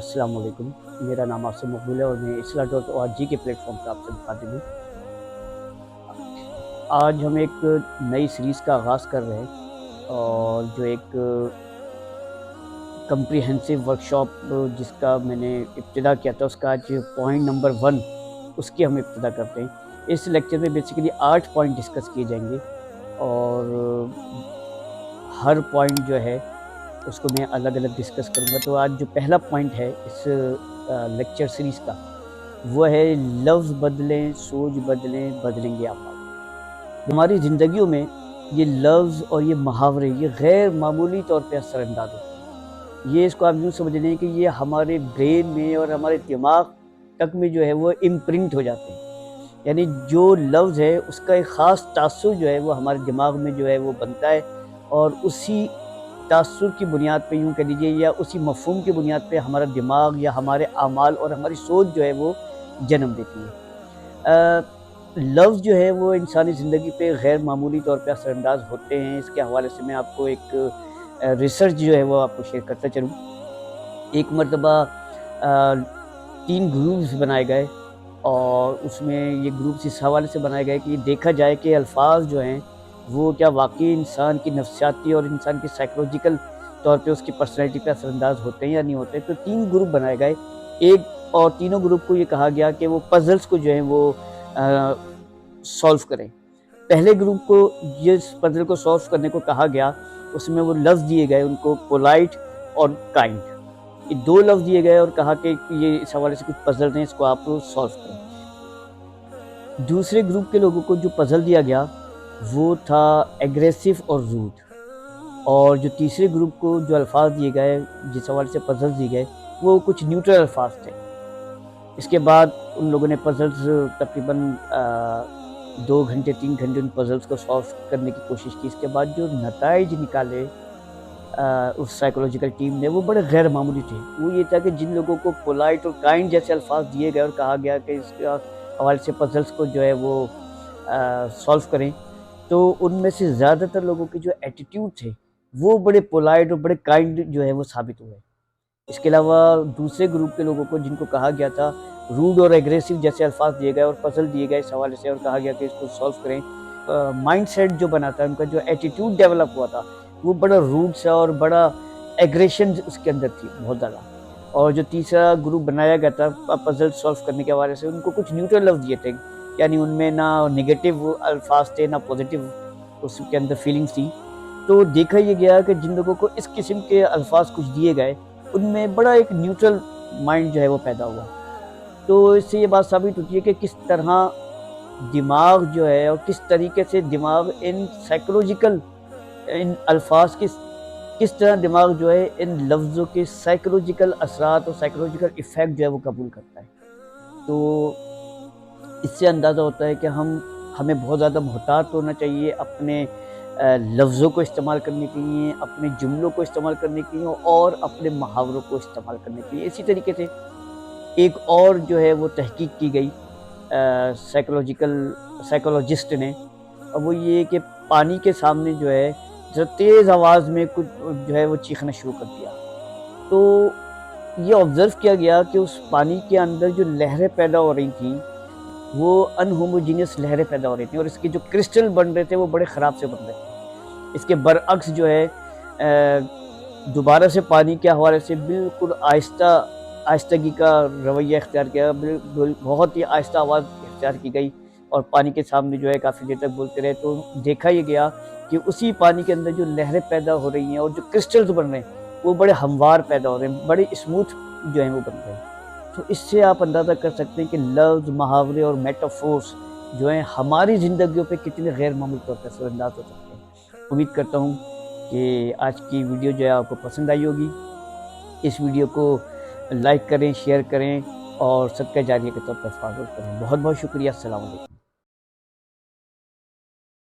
अस्सलाम वालेकुम। मेरा नाम आसिम मकबूल है और मैं isla.org के प्लेटफॉर्म पर आपसे मुखातिब हूँ। आज हम एक नई सीरीज़ का आगाज़ कर रहे हैं और जो एक कम्प्रिहेंसिव वर्कशॉप जिसका मैंने इब्तिदा किया था, उसका आज पॉइंट नंबर 1 उसकी हम इब्तिदा करते हैं। इस लेक्चर में बेसिकली 8 पॉइंट डिस्कस किए जाएंगे और हर पॉइंट जो है उसको मैं अलग अलग डिस्कस करूँगा। तो आज जो पहला पॉइंट है इस लेक्चर सीरीज़ का, वो है लफ्ज़ बदलें, सोच बदलें, बदलेंगे आप। हमारी ज़िंदगियों में ये लफ्ज़ और ये मुहावरे ये गैर मामूली तौर पे असरअंदाज होते हैं। ये इसको आप यूँ समझ लें कि ये हमारे ब्रेन में और हमारे दिमाग तक में जो है वो इम्प्रिंट हो जाते हैं। यानी जो लफ्ज़ है उसका एक ख़ास तासुर जो है वो हमारे दिमाग में जो है वो बनता है और उसी तासुर की बुनियाद पे यूँ कह लीजिए या उसी मफ़हूम की बुनियाद पे हमारा दिमाग या हमारे आमाल और हमारी सोच जो है वो जन्म देती है। लफ्ज़ जो है वो इंसानी ज़िंदगी पे गैर मामूली तौर पे असरअंदाज होते हैं। इसके हवाले से मैं आपको एक रिसर्च जो है वो आपको शेयर करता चलूँ। एक मरतबा 3 ग्रुप्स बनाए गए और उसमें ये ग्रुप्स इस हवाले से बनाए गए कि देखा जाए कि अल्फाज जो हैं वो क्या वाकई इंसान की नफ्सियाती और इंसान की साइकोलॉजिकल तौर पे उसकी पर्सनैलिटी पे असरअंदाज होते हैं या नहीं होते। तो 3 ग्रुप बनाए गए। एक और तीनों ग्रुप को ये कहा गया कि वो पज़ल्स को जो है वो सॉल्व करें। पहले ग्रुप को जिस पज़ल को सॉल्व करने को कहा गया उसमें वो लफ्ज़ दिए गए उनको पोलाइट और काइंड। ये 2 लफ्ज़ दिए गए और कहा कि ये इस हवाले से कुछ पज़ल हैं, इसको आप सॉल्व करें। दूसरे ग्रुप के लोगों को जो पज़ल दिया गया वो था एग्रेसिव और रूड, और जो तीसरे ग्रुप को जो अल्फाज दिए गए जिस हवाले से पज़ल दिए गए वो कुछ न्यूट्रल अल्फाज थे। इसके बाद उन लोगों ने पज़ल्स तकरीबन 2 घंटे 3 घंटे उन पज़ल्स को सॉल्व करने की कोशिश की। इसके बाद जो नताइज निकाले उस साइकोलॉजिकल टीम ने वो बड़े गैर मामूली थे। वो ये था कि जिन लोगों को पोलाइट और काइंड जैसे अल्फाज दिए गए और कहा गया कि इसके हवाले से पज़ल्स को जो है वो सॉल्व करें, तो उनमें से ज़्यादातर लोगों के जो एटीट्यूड थे वो बड़े पोलाइट और बड़े काइंड जो है वो साबित हुए। इसके अलावा दूसरे ग्रुप के लोगों को जिनको कहा गया था रूड और एग्रेसिव जैसे अल्फाज दिए गए और पज़ल दिए गए इस हवाले से और कहा गया कि इसको सॉल्व करें, माइंडसेट जो बना था, उनका जो एटीट्यूड डेवलप हुआ था वो बड़ा रूड सा और बड़ा एग्रेशन उसके अंदर थी बहुत ज़्यादा। और जो तीसरा ग्रुप बनाया गया था पज़ल सॉल्व करने के हवाले से, उनको कुछ न्यूट्रल लफ्ज़ दिए थे, यानी उनमें ना नेगेटिव अल्फाज थे ना पॉजिटिव उसके अंदर फीलिंग्स थी। तो देखा ये गया कि जिन लोगों को इस किस्म के अल्फाज कुछ दिए गए उनमें बड़ा एक न्यूट्रल माइंड जो है वो पैदा हुआ। तो इससे ये बात साबित होती है कि किस तरह दिमाग जो है और किस तरीके से दिमाग इन साइकोलॉजिकल इन अल्फाज किस तरह दिमाग जो है इन लफ्ज़ों के साइकोलॉजिकल असरात और साइकोलॉजिकल इफ़ेक्ट जो है वो कबूल करता है। तो इससे अंदाज़ा होता है कि हमें बहुत ज़्यादा मोहतात होना चाहिए अपने लफ्ज़ों को इस्तेमाल करने के लिए, अपने जुमलों को इस्तेमाल करने के लिए और अपने मुहावरों को इस्तेमाल करने के लिए। इसी तरीके से एक और जो है वो तहकीक की गई साइकोलॉजिस्ट ने, और वो ये कि पानी के सामने जो है जरा तेज़ आवाज़ में कुछ जो है वो चीखना शुरू कर दिया। तो ये ऑब्ज़र्व किया गया कि उस पानी के अंदर जो लहरें पैदा हो रही थी वो अनहोमोजीनियस लहरें पैदा हो रही थी और इसके जो क्रिस्टल बन रहे थे वो बड़े ख़राब से बन रहे थे। इसके बरअक्स जो है दोबारा से पानी के हवाले से बिल्कुल आहिस्तगी का रवैया इख्तियार किया, बिल्कुल बहुत ही आहिस्ता आवाज़ इख्तियार की गई और पानी के सामने जो है काफ़ी देर तक बोलते रहे। तो देखा ये गया कि उसी पानी के अंदर जो लहरें पैदा हो रही हैं और जो क्रिस्टल्स बन रहे हैं वो बड़े हमवार पैदा हो रहे हैं, बड़े स्मूथ जो हैं वो बन रहे हैं। तो इससे आप अंदाज़ा कर सकते हैं कि लफ्ज़, मुहावरे और मेटाफोर्स जो हैं हमारी ज़िंदगियों पे कितने गैर मामूली तौर पर असरअंदाज हो सकते हैं। उम्मीद करता हूँ कि आज की वीडियो जो है आपको पसंद आई होगी। इस वीडियो को लाइक करें, शेयर करें और सदका जारिया के तौर पर फॉरवर्ड करें। बहुत बहुत शुक्रिया। अस्सलाम वालेकुम।